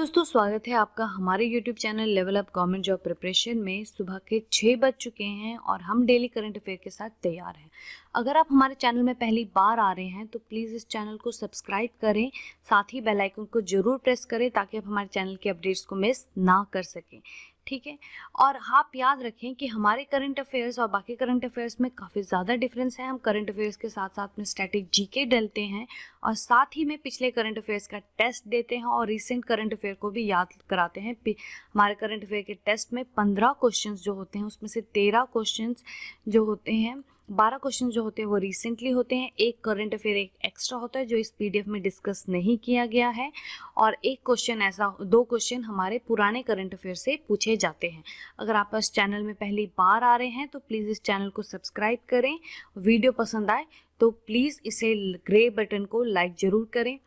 दोस्तों, स्वागत है आपका हमारे YouTube channel level up government job preparation में। सुबह के 6 बज चुके हैं और हम डेली करंट अफेयर के साथ तैयार हैं। अगर आप हमारे चैनल में पहली बार आ रहे हैं तो प्लीज़ इस चैनल को सब्सक्राइब करें, साथ ही बेल आइकन को ज़रूर प्रेस करें ताकि आप हमारे चैनल के अपडेट्स को मिस ना कर सकें, ठीक है। और आप याद रखें कि हमारे करंट अफेयर्स और बाकी करंट अफेयर्स में काफ़ी ज़्यादा डिफरेंस है। हम करंट अफेयर्स के साथ साथ में स्टैटिक जीके डालते हैं और साथ ही में पिछले करंट अफेयर्स का टेस्ट देते हैं और रिसेंट करंट अफेयर को भी याद कराते हैं। हमारे करंट अफेयर के टेस्ट में 15 क्वेश्चंस जो होते हैं उसमें से 13 क्वेश्चंस जो होते हैं 12 क्वेश्चन जो होते हैं वो रिसेंटली होते हैं। एक करंट अफेयर एक एक्स्ट्रा होता है जो इस पीडीएफ में डिस्कस नहीं किया गया है और एक क्वेश्चन ऐसा 2 क्वेश्चन हमारे पुराने करंट अफेयर से पूछे जाते हैं। अगर आप इस चैनल में पहली बार आ रहे हैं तो प्लीज़ इस चैनल को सब्सक्राइब करें। वीडियो पसंद आए तो प्लीज़ इसे ग्रे बटन को लाइक ज़रूर करें।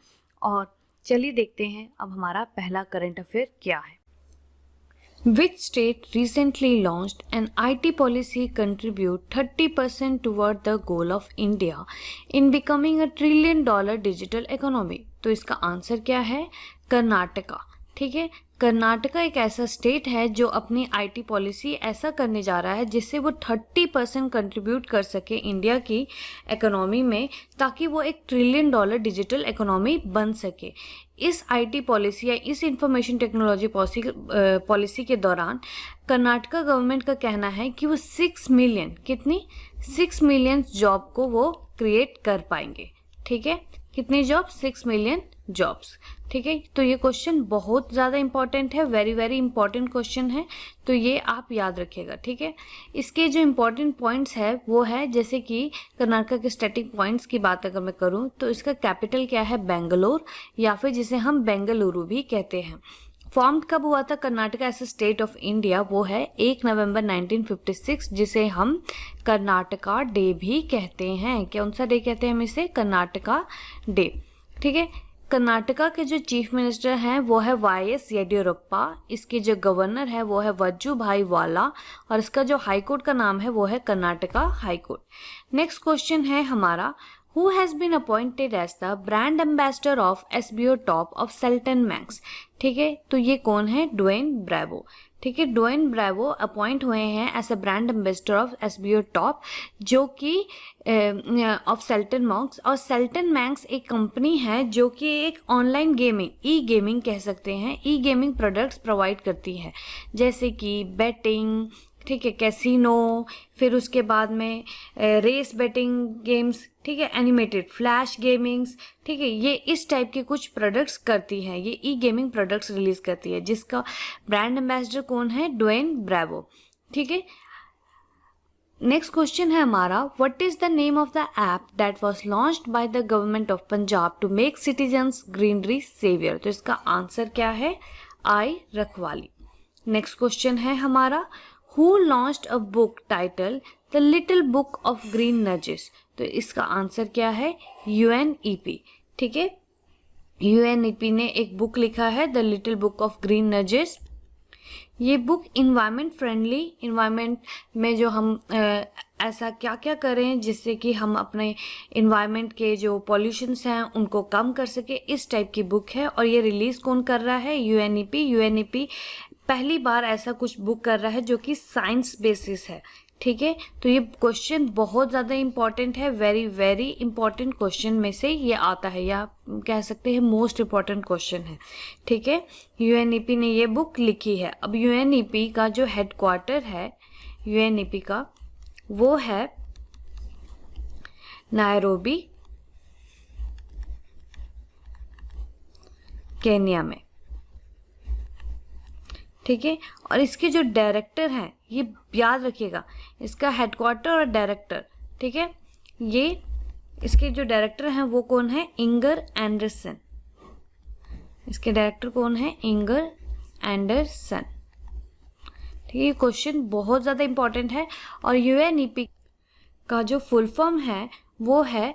और चलिए देखते हैं अब हमारा पहला करंट अफेयर क्या है। Which state recently launched an IT policy contribute 30% toward the goal of India in becoming a $1 trillion digital economy? तो इसका आंसर क्या है? कर्नाटका। ठीक है, कर्नाटका एक ऐसा स्टेट है जो अपनी आईटी पॉलिसी ऐसा करने जा रहा है जिससे वो 30% कंट्रीब्यूट कर सके इंडिया की इकोनॉमी में, ताकि वो एक $1 ट्रिलियन डिजिटल इकोनॉमी बन सके। इस आईटी पॉलिसी या इस इंफॉर्मेशन टेक्नोलॉजी पॉलिसी के दौरान कर्नाटका गवर्नमेंट का कहना है कि वो 6 मिलियन जॉब को वो क्रिएट कर पाएंगे। ठीक है, कितने जॉब? 6 million jobs. ठीक है, तो ये क्वेश्चन बहुत ज़्यादा इंपॉर्टेंट है, वेरी वेरी इंपॉर्टेंट क्वेश्चन है, तो ये आप याद रखिएगा। ठीक है, इसके जो इंपॉर्टेंट पॉइंट्स है वो है, जैसे कि कर्नाटका के स्टैटिक पॉइंट्स की बात अगर मैं करूँ तो इसका कैपिटल क्या है? बेंगलोर, या फिर जिसे हम बेंगलुरु भी कहते हैं। फॉर्म कब हुआ था Karnataka as a state of India? वो है 1 नवंबर 1956, जिसे हम कर्नाटका डे भी कहते हैं। कौन सा डे कहते हैं हम इसे? कर्नाटका डे। ठीक है, कर्नाटका के जो चीफ मिनिस्टर हैं वो है वाई.एस. येडियुरप्पा। इसके जो गवर्नर है वो है वजुभाई वाला और इसका जो हाई कोर्ट का नाम है वो है Karnataka high court. Next question है हमारा, Who has been appointed as the brand ambassador of SBO Top of Selton Manx? ठीक है, तो ये कौन है? Dwayne Bravo. ठीक है, ड्वेन ब्रेवो अपॉइंट हुए हैं as a brand ambassador of SBO top, जो कि ऑफ सेल्टन मैंक्स। और सेल्टन मैंक्स एक कंपनी है जो कि एक ऑनलाइन गेमिंग, ई गेमिंग कह सकते हैं, ई गेमिंग प्रोडक्ट्स प्रोवाइड करती है, जैसे कि बेटिंग, ठीक है, कैसीनो, फिर उसके बाद में रेस बेटिंग गेम्स, ठीक है, एनिमेटेड फ्लैश गेमिंग्स। ठीक है, ये इस टाइप के कुछ प्रोडक्ट्स करती है, ये ई गेमिंग प्रोडक्ट्स रिलीज करती है, जिसका ब्रांड एम्बेसडर कौन है? Dwayne Bravo. ठीक है, नेक्स्ट क्वेश्चन है हमारा, what is the name of the app that was launched by the government of Punjab to make citizens greenery saviour? तो इसका आंसर क्या है? आई रखवाली। नेक्स्ट क्वेश्चन है हमारा, Who launched a book titled The Little Book of Green Nudges? तो इसका answer क्या है? UNEP। ठीक है, UNEP ने एक बुक लिखा है the little book of green nudges. ये बुक इन्वायरमेंट फ्रेंडली, इन्वायरमेंट में जो हम ऐसा क्या क्या करें जिससे कि हम अपने इन्वायरमेंट के जो पॉल्यूशंस हैं उनको कम कर सके, इस टाइप की बुक है। और ये रिलीज कौन कर रहा है? UNEP। UNEP पहली बार ऐसा कुछ बुक कर रहा है जो कि साइंस बेसिस है। ठीक है, तो ये क्वेश्चन बहुत ज़्यादा इंपॉर्टेंट है, वेरी वेरी इंपॉर्टेंट क्वेश्चन में से ये आता है, या कह सकते हैं मोस्ट इम्पॉर्टेंट क्वेश्चन है। ठीक है, UNEP ने ये बुक लिखी है। अब UNEP का जो हेडक्वार्टर है UNEP का, वो है नायरोबी, केन्या में। ठीक है, और इसके जो डायरेक्टर हैं, ये याद रखिएगा, इसका हेडक्वार्टर और डायरेक्टर, ठीक है, ये इसके जो डायरेक्टर हैं वो कौन है? Inger Anderson. इसके डायरेक्टर कौन है? Inger Anderson. ठीक है, क्वेश्चन बहुत ज़्यादा इंपॉर्टेंट है। और UNEP का जो फुल फॉर्म है वो है,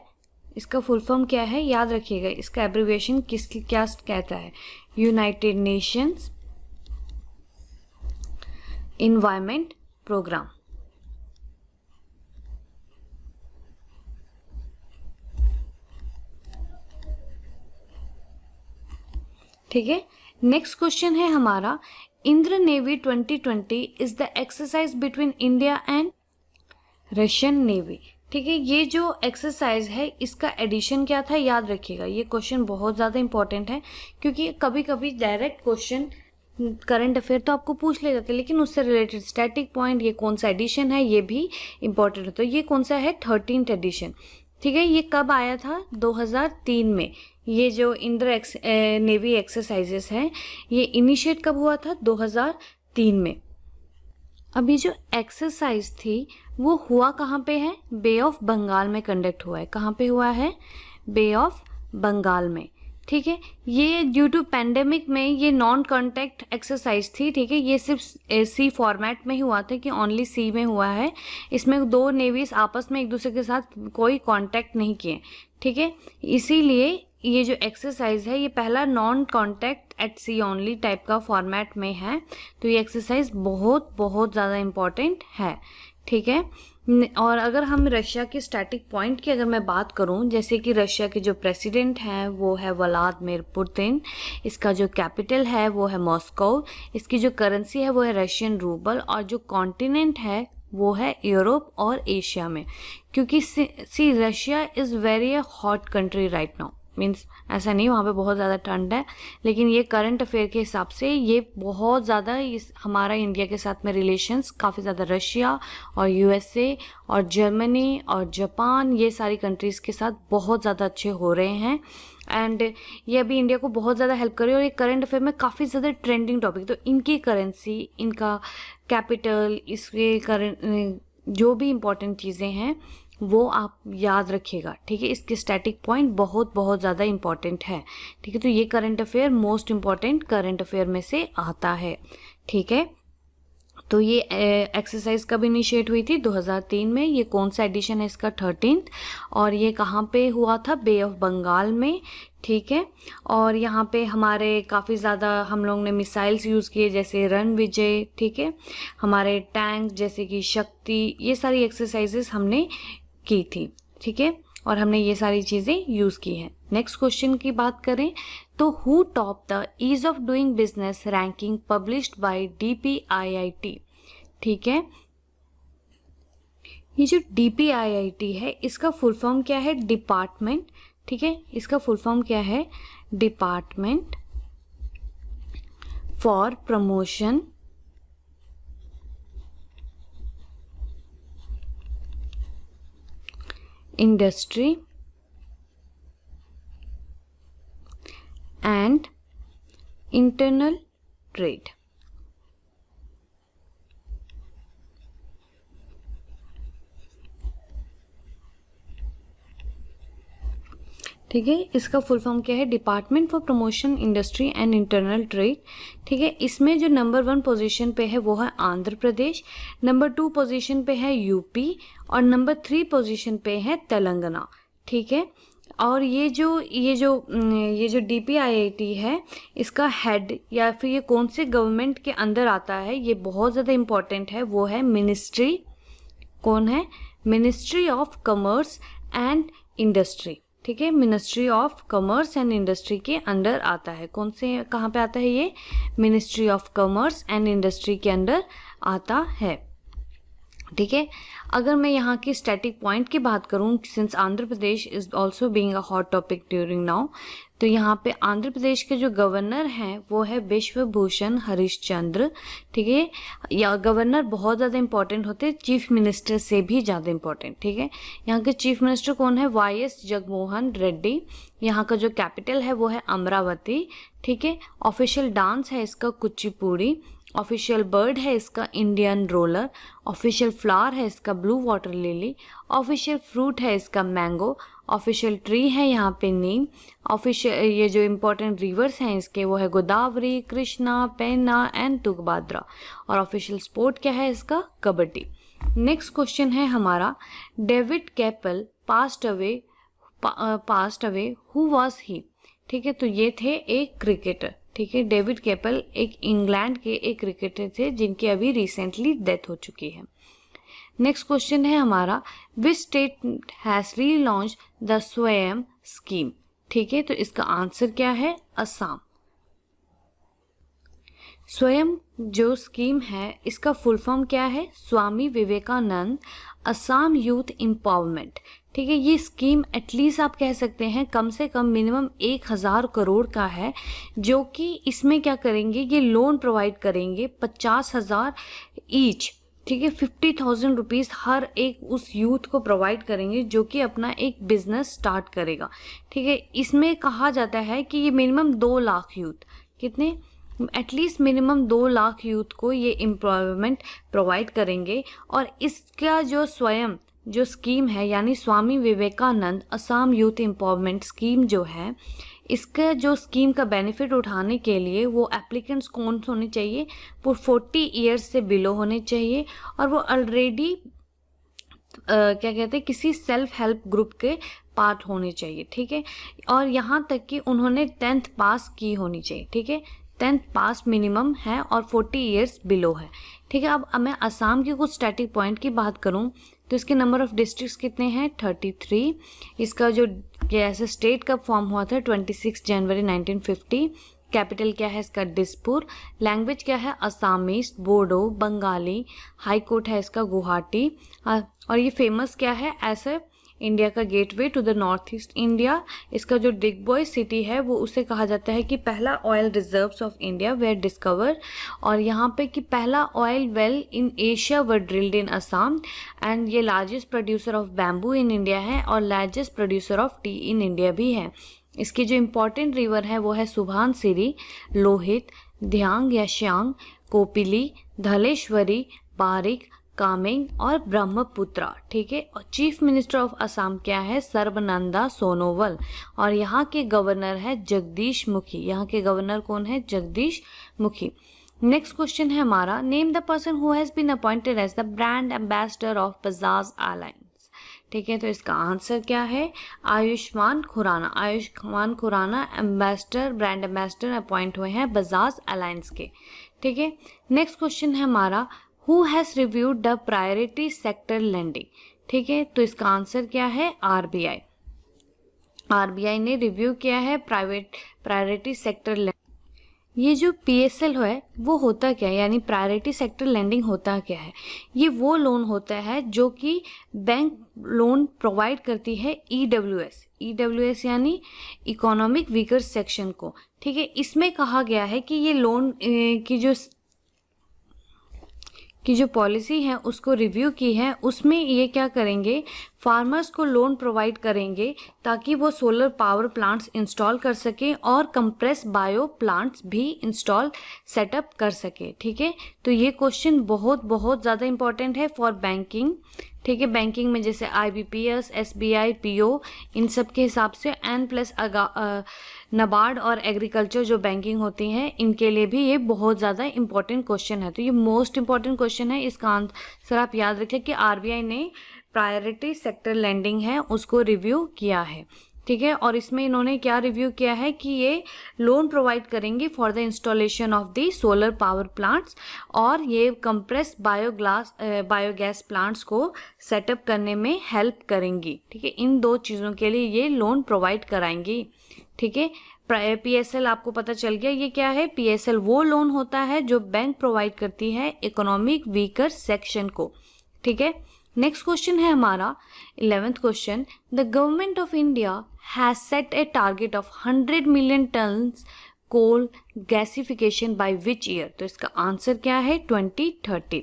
इसका फुल फॉर्म क्या है? याद रखिएगा, इसका एब्रिविएशन क्या कहता है? United Nations Environment Programme. ठीक है, नेक्स्ट क्वेश्चन है हमारा, Indra navy 2020 is the exercise between India and Russian navy. ठीक है, ये जो एक्सरसाइज है इसका एडिशन क्या था, याद रखिएगा। ये क्वेश्चन बहुत ज़्यादा इंपॉर्टेंट है, क्योंकि कभी कभी डायरेक्ट क्वेश्चन करंट अफेयर तो आपको पूछ ले जाते हैं, लेकिन उससे रिलेटेड स्टैटिक पॉइंट, ये कौन सा एडिशन है, ये भी इंपॉर्टेंट है। तो ये कौन सा है, 13th एडिशन। ठीक है, ये कब आया था, 2003 में। ये जो इंद्र नेवी एक्सरसाइजेस है ये इनिशिएट कब हुआ था, 2003 में। अभी जो एक्सरसाइज थी वो हुआ कहाँ पे है, बे ऑफ बंगाल में कंडक्ट हुआ है। कहाँ पे हुआ है, बे ऑफ बंगाल में। ठीक है, ये ड्यू टू पैंडेमिक में ये नॉन कॉन्टैक्ट एक्सरसाइज थी। ठीक है, ये सिर्फ सी फॉर्मेट में ही हुआ था, कि ओनली सी में हुआ है। इसमें दो नेवीज आपस में एक दूसरे के साथ कोई कांटेक्ट नहीं किए। ठीक है, इसीलिए ये जो एक्सरसाइज है ये पहला non contact at sea only type का फॉर्मेट में है। तो ये एक्सरसाइज बहुत बहुत ज़्यादा इम्पॉर्टेंट है। ठीक है, और अगर हम रशिया के स्टैटिक पॉइंट की अगर मैं बात करूं, जैसे कि रशिया के जो प्रेसिडेंट हैं वो है व्लादिमीर पुतिन, इसका जो कैपिटल है वो है मॉस्को, इसकी जो करेंसी है वो है रशियन रूबल, और जो कॉन्टिनेंट है वो है यूरोप और एशिया में। क्योंकि see Russia is very hot country right now, means ऐसा नहीं वहाँ पे बहुत ज़्यादा ठंड है, लेकिन ये करंट अफेयर के हिसाब से ये बहुत ज़्यादा इस हमारा इंडिया के साथ में रिलेशंस काफ़ी ज़्यादा रशिया और यूएसए और जर्मनी और जापान, ये सारी कंट्रीज़ के साथ बहुत ज़्यादा अच्छे हो रहे हैं। एंड ये अभी इंडिया को बहुत ज़्यादा हेल्प कर रही है, और ये करंट अफेयर में काफ़ी ज़्यादा ट्रेंडिंग टॉपिक। तो इनकी करेंसी, इनका कैपिटल, इसके करंट जो भी इम्पोर्टेंट चीज़ें हैं वो आप याद रखिएगा। ठीक है, इसके स्टैटिक पॉइंट बहुत बहुत ज़्यादा इंपॉर्टेंट है। ठीक है, तो ये current affair most important current affair में से आता है। ठीक है, तो ये एक्सरसाइज कब इनिशिएट हुई थी, 2003 में। ये कौन सा एडिशन है इसका, 13th। और ये कहाँ पे हुआ था, बे ऑफ बंगाल में। ठीक है, और यहाँ पे हमारे काफ़ी ज़्यादा हम लोग ने मिसाइल्स यूज़ किए, जैसे रण विजय। ठीक है, हमारे टैंक जैसे कि शक्ति, ये सारी एक्सरसाइजेस हमने की थी। ठीक है, और हमने ये सारी चीज़ें यूज़ की हैं। नेक्स्ट क्वेश्चन की बात करें तो who top the ease of doing business ranking published by DPIIT। ठीक है, ये जो DPIIT है इसका फुल फॉर्म क्या है, डिपार्टमेंट। ठीक है, इसका फुल फॉर्म क्या है, department for promotion industry and internal trade. ठीक है, इसका फुल फॉर्म क्या है, department for promotion industry and internal trade. ठीक है, इसमें जो नंबर 1 पोजीशन पे है वो है आंध्र प्रदेश, नंबर 2 पोजीशन पे है यूपी, और नंबर 3 पोजीशन पे है तेलंगाना। ठीक है, और ये जो DPIIT है इसका हेड या फिर ये कौन से गवर्नमेंट के अंदर आता है, ये बहुत ज़्यादा इम्पोर्टेंट है। वो है मिनिस्ट्री, कौन है, ministry of commerce and industry. ठीक है, ministry of commerce and industry के अंडर आता है। कौन से, कहाँ पे आता है ये, ministry of commerce and industry के अंडर आता है। ठीक है, अगर मैं यहाँ की स्टैटिक पॉइंट की बात करूँ, since Andhra Pradesh is also being a hot topic during now, तो यहाँ पे आंध्र प्रदेश के जो गवर्नर हैं वो है विश्वभूषण हरिश्चंद्र। ठीक है, या गवर्नर बहुत ज़्यादा इंपॉर्टेंट होते हैं, चीफ मिनिस्टर से भी ज़्यादा इंपॉर्टेंट। ठीक है, यहाँ के चीफ मिनिस्टर कौन है, YS जगनमोहन रेड्डी। यहाँ का जो कैपिटल है वो है अमरावती। ठीक है, ऑफिशियल डांस है इसका कुचिपुड़ी, ऑफिशियल बर्ड है इसका इंडियन रोलर, ऑफिशियल फ्लावर है इसका blue water lily, official fruit है इसका मैंगो, ऑफिशियल ट्री है यहाँ पे नीम, ऑफिशियल ये जो इम्पोर्टेंट रिवर्स हैं इसके वो है गोदावरी, कृष्णा, पेन्ना एंड तुंगभद्रा, और ऑफिशियल स्पोर्ट क्या है इसका, कबड्डी। नेक्स्ट क्वेश्चन है हमारा, David Capel passed away who was he. ठीक है, तो ये थे एक क्रिकेटर। ठीक है, डेविड कैपल एक इंग्लैंड के एक क्रिकेटर थे जिनकी अभी रिसेंटली डेथ हो चुकी है। नेक्स्ट क्वेश्चन है हमारा, which state has relaunch the स्वयं स्कीम। ठीक है, तो इसका आंसर क्या है, असम। स्वयं जो स्कीम है इसका फुल फॉर्म क्या है? स्वामी विवेकानंद असम यूथ एम्पावरमेंट। ठीक है, ये स्कीम एटलीस्ट आप कह सकते हैं कम से कम मिनिमम 1000 करोड़ का है, जो कि इसमें क्या करेंगे, ये लोन प्रोवाइड करेंगे 50,000 ईच। ठीक है, 50,000 रुपीज़ हर एक उस यूथ को प्रोवाइड करेंगे जो कि अपना एक बिजनेस स्टार्ट करेगा। ठीक है, इसमें कहा जाता है कि ये मिनिमम 2 लाख यूथ, कितने, एटलीस्ट मिनिमम 2 लाख यूथ को ये एम्प्लॉयमेंट प्रोवाइड करेंगे। और इसका जो स्वयं जो स्कीम है यानी Swami Vivekananda Assam youth empowerment scheme जो है, इसका जो स्कीम का बेनिफिट उठाने के लिए वो एप्लीकेंट्स कौन होने चाहिए? वो 40 ईयर्स से बिलो होने चाहिए और वो ऑलरेडी क्या कहते हैं किसी सेल्फ हेल्प ग्रुप के पार्ट होने चाहिए। ठीक है, और यहाँ तक कि उन्होंने 10th पास की होनी चाहिए। ठीक है, 10th पास मिनिमम है और 40 ईयर्स बिलो है। ठीक है, अब मैं असम के कुछ स्टैटिक पॉइंट की बात करूं तो इसके नंबर ऑफ डिस्ट्रिक्ट्स कितने हैं? 33। इसका जो ऐसे स्टेट कब फॉर्म हुआ था? 26 जनवरी 1950। कैपिटल क्या है इसका? दिसपुर। लैंग्वेज क्या है? Assamese, Bodo, Bengali. High court है इसका गुवाहाटी। और ये फेमस क्या है? ऐसे इंडिया का gateway to the north east India. इसका जो डिगबॉय सिटी है वो उसे कहा जाता है कि पहला oil reserves of India were discover. और यहाँ पे कि पहला oil well in Asia were drilled in Assam. And ये largest producer of bamboo in India है और largest producer of tea in India भी है। इसकी जो इम्पोर्टेंट रिवर है वो है सुभानसिरी, लोहित, ध्यांग या श्यांग, कोपिली, धलेश्वरी, बारिक, कामेंग और ब्रह्मपुत्रा। ठीक है, और चीफ मिनिस्टर ऑफ असम क्या है? सर्बानंदा सोनोवाल। और यहाँ के गवर्नर है जगदीश मुखी। यहाँ के गवर्नर कौन है? जगदीश मुखी। नेक्स्ट क्वेश्चन है हमारा, name the person who has been appointed as the brand ambassador of Bajaj Allianz. ठीक है, तो इसका आंसर क्या है? Ayushmann Khurrana. Ayushmann Khurrana ambassador, brand ambassador appoint हुए हैं बजाज एलायंस के। ठीक है, नेक्स्ट क्वेश्चन है हमारा, Who has reviewed the priority sector lending? ठीक है, तो इसका आंसर क्या है? RBI। RBI ने रिव्यू किया है प्रायोरिटी सेक्टर लैंडिंग। ये जो PSL है वो होता क्या है, यानी प्रायोरिटी सेक्टर लैंडिंग होता क्या है? ये वो लोन होता है जो कि बैंक लोन प्रोवाइड करती है EWS यानी इकोनॉमिक वीकर सेक्शन को। ठीक है, इसमें कहा गया है कि ये लोन की जो पॉलिसी है उसको रिव्यू की है, उसमें ये क्या करेंगे, फार्मर्स को लोन प्रोवाइड करेंगे ताकि वो सोलर पावर प्लांट्स इंस्टॉल कर सके और कंप्रेस बायो प्लांट्स भी इंस्टॉल सेटअप कर सके। ठीक है, तो ये क्वेश्चन बहुत बहुत ज़्यादा इंपॉर्टेंट है फॉर बैंकिंग। ठीक है, बैंकिंग में जैसे IBPS, SBI, PO, इन सब के हिसाब से N+ नबार्ड और एग्रीकल्चर जो बैंकिंग होती हैं इनके लिए भी ये बहुत ज़्यादा इंपॉर्टेंट क्वेश्चन है। तो ये मोस्ट इंपॉर्टेंट क्वेश्चन है, इसका आंसर आप याद रखें कि RBI ने प्रायोरिटी सेक्टर लैंडिंग है उसको रिव्यू किया है। ठीक है, और इसमें इन्होंने क्या रिव्यू किया है कि ये लोन प्रोवाइड करेंगी for the installation of the solar power plants और ये कंप्रेस बायोगैस प्लांट्स को सेटअप करने में हेल्प करेंगी। ठीक है, इन 2 चीज़ों के लिए ये लोन प्रोवाइड कराएंगी। ठीक है, PSL आपको पता चल गया ये क्या है? PSL वो लोन होता है जो बैंक प्रोवाइड करती है इकोनॉमिक वीकर सेक्शन को। ठीक है, नेक्स्ट क्वेश्चन है हमारा 11th question, the government of India has set a target of 100 million tons coal gasification by which year? तो इसका आंसर क्या है? 2030।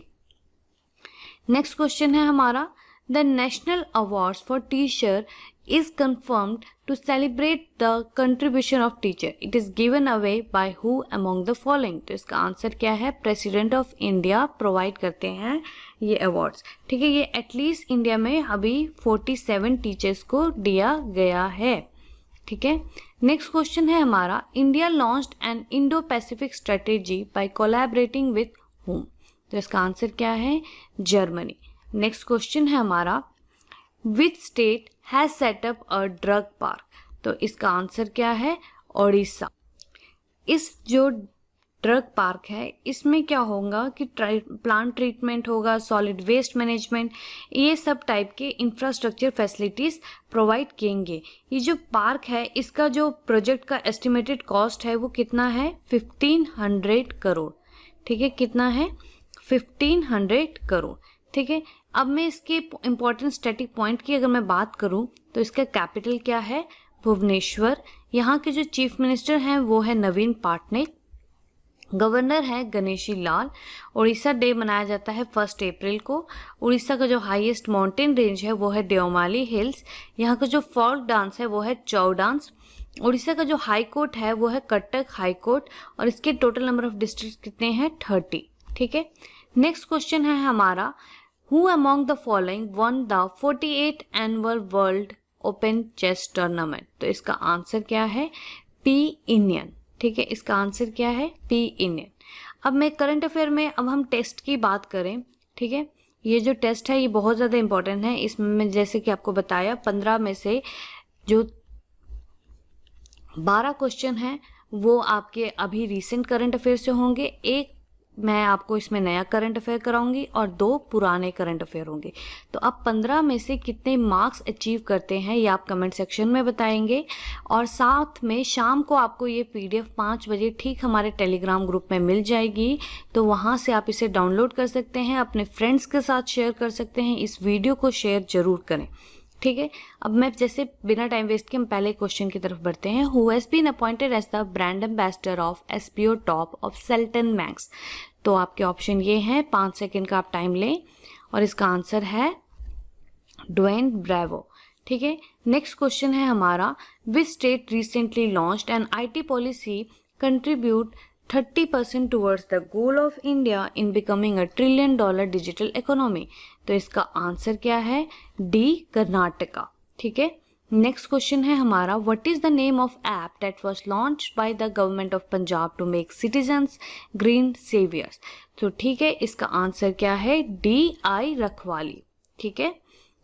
नेक्स्ट क्वेश्चन है हमारा, the national awards for teacher is confirmed to celebrate the contribution of teacher. It is given away by who among the following? तो इसका answer क्या है? प्रेसिडेंट ऑफ इंडिया प्रोवाइड करते हैं ये अवार्ड्स। ठीक है, ये एटलीस्ट इंडिया में अभी 47 टीचर्स को दिया गया है। ठीक है, नेक्स्ट क्वेश्चन है हमारा, India launched an Indo Pacific strategy by collaborating with whom? तो इसका आंसर क्या है? जर्मनी। नेक्स्ट क्वेश्चन है हमारा, which state has set up a drug park? तो इसका आंसर क्या है? ओडिशा। इस जो ड्रग पार्क है इसमें क्या होगा कि प्लांट ट्रीटमेंट होगा, सॉलिड वेस्ट मैनेजमेंट, ये सब टाइप के इंफ्रास्ट्रक्चर फैसिलिटीज़ प्रोवाइड किएंगे। ये जो पार्क है इसका जो प्रोजेक्ट का एस्टिमेटेड कॉस्ट है वो कितना है? 1500 करोड़। ठीक है, कितना है 1500 करोड़। ठीक है, अब मैं इसके इम्पोर्टेंट स्टैटिक पॉइंट की अगर मैं बात करूं तो इसका कैपिटल क्या है, भुवनेश्वर। यहाँ के जो चीफ मिनिस्टर हैं वो है नवीन पटनायक, गवर्नर है गणेशी लाल। उड़ीसा डे मनाया जाता है 1 अप्रैल को। उड़ीसा का जो हाईएस्ट माउंटेन रेंज है वो है देओमाली हिल्स। यहाँ का जो फोल्क डांस है वो है छऊ डांस। उड़ीसा का जो हाई कोर्ट है वो है कटक हाई कोर्ट और इसके टोटल नंबर ऑफ डिस्ट्रिक्ट कितने हैं 30। ठीक है, नेक्स्ट क्वेश्चन है हमारा, who among the following won the 48th annual world open chess tournament. तो इसका आंसर क्या है, पी इनियन। ठीक है, इसका आंसर क्या है, पी इनियन। अब मैं करंट अफेयर में, अब हम टेस्ट की बात करें। ठीक है, ये जो टेस्ट है ये बहुत ज़्यादा इंपॉर्टेंट है। इसमें जैसे कि आपको बताया 15 में से जो 12 क्वेश्चन हैं वो आपके अभी रीसेंट करंट अफेयर से होंगे, एक मैं आपको इसमें नया करंट अफेयर कराऊंगी और 2 पुराने करंट अफेयर होंगे। तो आप 15 में से कितने मार्क्स अचीव करते हैं ये आप कमेंट सेक्शन में बताएंगे। और साथ में शाम को आपको ये PDF 5 बजे ठीक हमारे टेलीग्राम ग्रुप में मिल जाएगी, तो वहाँ से आप इसे डाउनलोड कर सकते हैं, अपने फ्रेंड्स के साथ शेयर कर सकते हैं। इस वीडियो को शेयर जरूर करें। ठीक है, अब मैं जैसे बिना टाइम वेस्ट के हम पहले क्वेश्चन की तरफ बढ़ते हैं। Who has been appointed as the brand ambassador of SBO top of Selton Max. तो आपके ऑप्शन ये हैं, 5 सेकंड का आप टाइम लें और इसका आंसर है ड्वेन ब्रेवो। ठीक है, नेक्स्ट क्वेश्चन है हमारा, which state recently launched N IT policy contribute 30% towards the goal of India in becoming $1 trillion digital economy. तो इसका आंसर क्या है, डी कर्नाटका। ठीक है, नेक्स्ट क्वेश्चन है हमारा, what is the name of app that was launched by the government of Punjab to make citizens green saviours. तो ठीक है, इसका आंसर क्या है, DI रखवाली। ठीक है,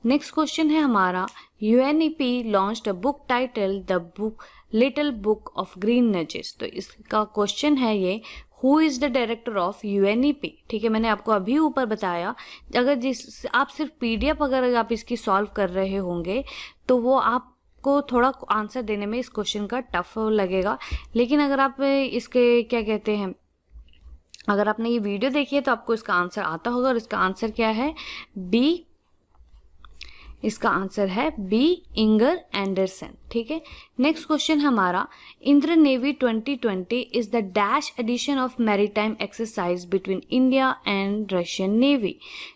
नेक्स्ट क्वेश्चन है हमारा, UNEP launched a book title the book little book of green nudges. तो इसका क्वेश्चन है ये, who is the director of UNEP। ठीक है, मैंने आपको अभी ऊपर बताया, अगर आप सिर्फ PDF अगर आप इसकी सॉल्व कर रहे होंगे तो वो आपको थोड़ा आंसर देने में इस क्वेश्चन का टफ लगेगा, लेकिन अगर आप इसके क्या कहते हैं, अगर आपने ये वीडियो देखी है तो आपको इसका आंसर आता होगा। और इसका आंसर क्या है, बी, इसका आंसर है बी, इंगर एंडरसन। ठीक है, नेक्स्ट क्वेश्चन हमारा, Indra navy 2020 is the dash edition of maritime exercise between India and Russian navy.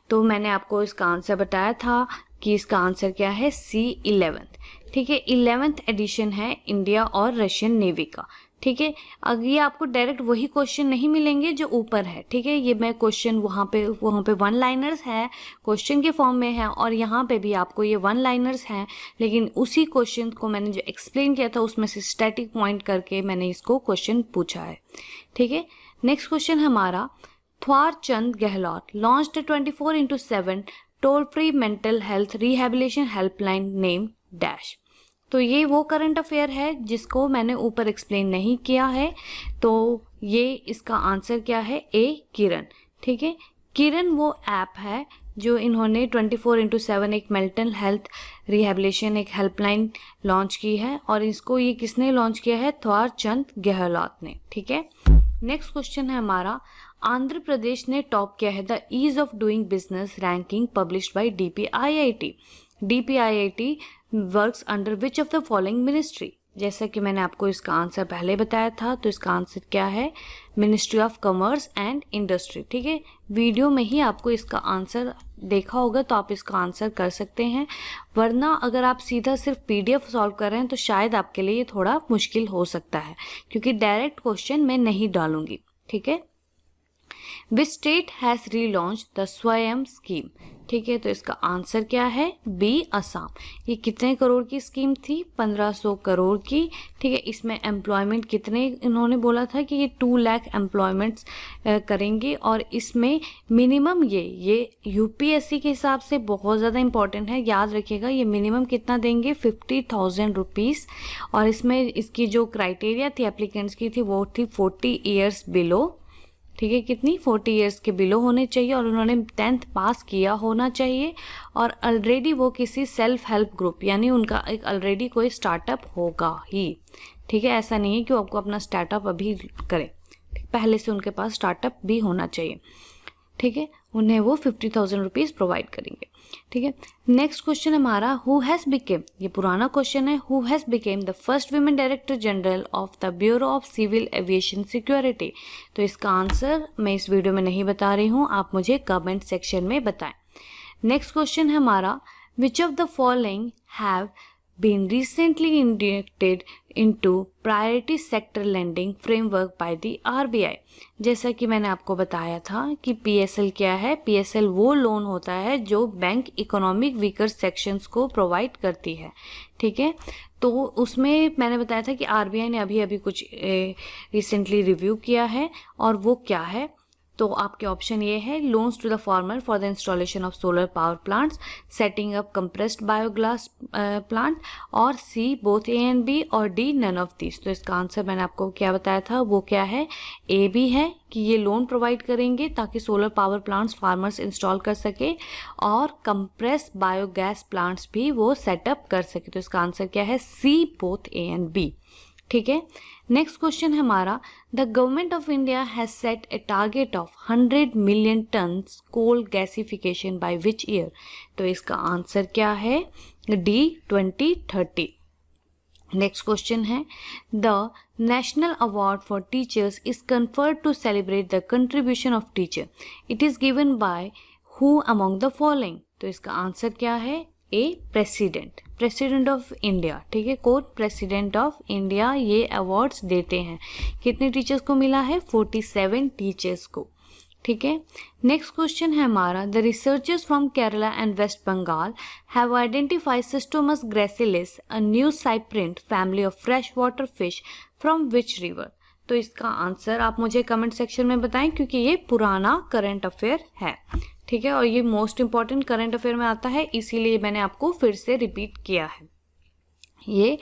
तो मैंने आपको इसका आंसर बताया था कि इसका आंसर क्या है, C11। ठीक है, 11th एडिशन है इंडिया और रशियन नेवी का। ठीक है, अगर ये आपको डायरेक्ट वही क्वेश्चन नहीं मिलेंगे जो ऊपर है। ठीक है, ये मैं क्वेश्चन वहाँ पे 1 लाइनर्स है, क्वेश्चन के फॉर्म में है, और यहाँ पे भी आपको ये 1 लाइनर्स हैं, लेकिन उसी क्वेश्चन को मैंने जो एक्सप्लेन किया था उसमें से स्टैटिक पॉइंट करके मैंने इसको क्वेश्चन पूछा है। ठीक है, नेक्स्ट क्वेश्चन हमारा, Thawar Chand Gehlot launched 24/7 toll free mental health rehabilitation helpline name dash. तो ये वो करंट अफेयर है जिसको मैंने ऊपर एक्सप्लेन नहीं किया है, तो ये इसका आंसर क्या है, ए, किरण। ठीक है, किरण वो ऐप है जो इन्होंने 24/7 एक मेंटल हेल्थ रिहेबिलिटेशन एक हेल्पलाइन लॉन्च की है, और इसको ये किसने लॉन्च किया है, थावर चंद गहलोत ने। ठीक है, नेक्स्ट क्वेश्चन है हमारा, आंध्र प्रदेश ने टॉप किया है the ease of doing business ranking published by DPIIT। DPIIT works under which of the following ministry. जैसा कि मैंने आपको इसका आंसर पहले बताया था, तो इसका आंसर क्या है, ministry of commerce and industry. ठीक है, वीडियो में ही आपको इसका आंसर देखा होगा तो आप इसका आंसर कर सकते हैं, वरना अगर आप सीधा सिर्फ PDF सॉल्व कर रहे हैं तो शायद आपके लिए ये थोड़ा मुश्किल हो सकता है, क्योंकि डायरेक्ट क्वेश्चन मैं नहीं डालूंगी। ठीक है, which state has relaunch the स्वयं स्कीम। ठीक है, तो इसका आंसर क्या है, बी, असम। ये कितने करोड़ की स्कीम थी, 1500 करोड़ की। ठीक है, इसमें एम्प्लॉयमेंट कितने इन्होंने बोला था कि ये 2 लाख एम्प्लॉयमेंट्स करेंगे, और इसमें मिनिमम ये UPSC के हिसाब से बहुत ज़्यादा इंपॉर्टेंट है, याद रखिएगा। ये मिनिमम कितना देंगे, 50,000 रुपीज़, और इसमें इसकी जो क्राइटेरिया थी एप्लीकेंट्स की थी वो थी 40 ईयर्स बिलो। ठीक है, कितनी, 40 ईयर्स के बिलो होने चाहिए, और उन्होंने 10th पास किया होना चाहिए, और ऑलरेडी वो किसी सेल्फ हेल्प ग्रुप, यानी उनका एक ऑलरेडी कोई स्टार्टअप होगा ही। ठीक है, ऐसा नहीं है कि वो आपको अपना स्टार्टअप अभी करें। पहले से उनके पास स्टार्टअप भी होना चाहिए, ठीक है। उन्हें वो 50,000 रुपीज़ प्रोवाइड करेंगे, ठीक है। नेक्स्ट क्वेश्चन हमारा, हु हैज़ बिकेम, ये पुराना क्वेश्चन है, who has become the first women director general of the bureau of civil aviation security. तो इसका आंसर मैं इस वीडियो में नहीं बता रही हूँ, आप मुझे कमेंट सेक्शन में बताएं। नेक्स्ट क्वेश्चन है हमारा, विच of the following have been recently inducted into priority sector lending framework by the RBI। जैसा कि मैंने आपको बताया था कि PSL क्या है, PSL वो लोन होता है जो बैंक इकोनॉमिक वीकर सेक्शंस को प्रोवाइड करती है, ठीक है। तो उसमें मैंने बताया था कि RBI ने अभी अभी कुछ रिसेंटली रिव्यू किया है, और वो क्या है, तो आपके ऑप्शन ये है, loans to the farmer for the installation of solar power plants, setting up compressed biogas plant, और C both A and B, और डी नन ऑफ दिस। तो इसका आंसर मैंने आपको क्या बताया था, वो क्या है, ए बी है कि ये लोन प्रोवाइड करेंगे ताकि solar power plants farmers install कर सके और कंप्रेस्ड बायोगैस प्लांट्स भी वो सेटअप कर सके। तो इसका आंसर क्या है, C both A and B, ठीक है। नेक्स्ट क्वेश्चन है हमारा, the government of India has set a target of 100 million tons coal gasification by which year. तो इसका आंसर क्या है, डी 2030। नेक्स्ट क्वेश्चन है, the national award for teachers is conferred to celebrate the contribution of teacher, it is given by who among the following. तो इसका answer क्या है, ए president of India, ठीक है। कौन, प्रेसिडेंट ऑफ इंडिया ये awards देते हैं। कितने टीचर्स को मिला है, 47 टीचर्स को, ठीक है। नेक्स्ट क्वेश्चन है हमारा, the researchers from Kerala and West Bengal have identified Systomus gracilis, a new cyprinid family of fresh water fish from which river. तो इसका आंसर आप मुझे कमेंट सेक्शन में बताएं, क्योंकि ये पुराना करंट अफेयर है, ठीक है, और ये मोस्ट इंपॉर्टेंट करंट अफेयर में आता है, इसीलिए मैंने आपको फिर से रिपीट किया है, ये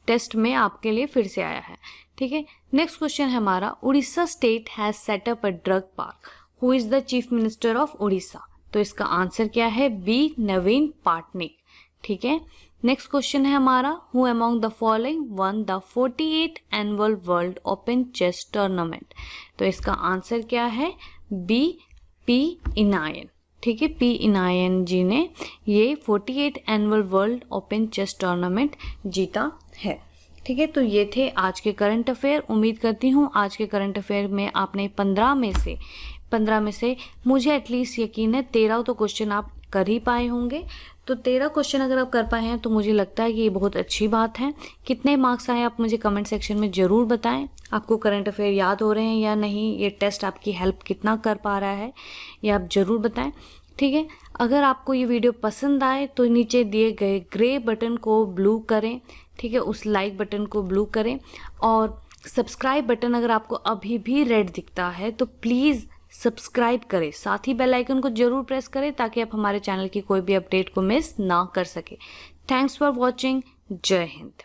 टेस्ट में आपके लिए फिर से आया है, ठीक है। नेक्स्ट क्वेश्चन है हमारा, Orissa state has set up a drug park, who is the chief minister of Orissa. तो इसका आंसर क्या है, बी नवीन पटनायक, ठीक है। नेक्स्ट क्वेश्चन है हमारा, who among the following won the 48th annual world open chess tournament. तो इसका आंसर क्या है, बी पी इनायन, ठीक है। पी इनायन जी ने ये 48th annual world open chess tournament जीता है, ठीक है। तो ये थे आज के करंट अफेयर। उम्मीद करती हूँ आज के करंट अफेयर में आपने 15 में से मुझे एटलीस्ट यकीन है 13 तो क्वेश्चन आप कर ही पाए होंगे। तो 13 क्वेश्चन अगर आप कर पाए हैं तो मुझे लगता है कि ये बहुत अच्छी बात है। कितने मार्क्स आए आप मुझे कमेंट सेक्शन में ज़रूर बताएं। आपको करंट अफेयर याद हो रहे हैं या नहीं, ये टेस्ट आपकी हेल्प कितना कर पा रहा है, ये आप ज़रूर बताएं, ठीक है। अगर आपको ये वीडियो पसंद आए तो नीचे दिए गए ग्रे बटन को ब्लू करें, ठीक है, उस लाइक बटन को ब्लू करें, और सब्सक्राइब बटन अगर आपको अभी भी रेड दिखता है तो प्लीज़ सब्सक्राइब करें, साथ ही बेल आइकन को जरूर प्रेस करें ताकि आप हमारे चैनल की कोई भी अपडेट को मिस ना कर सके। Thanks for watching. जय हिंद।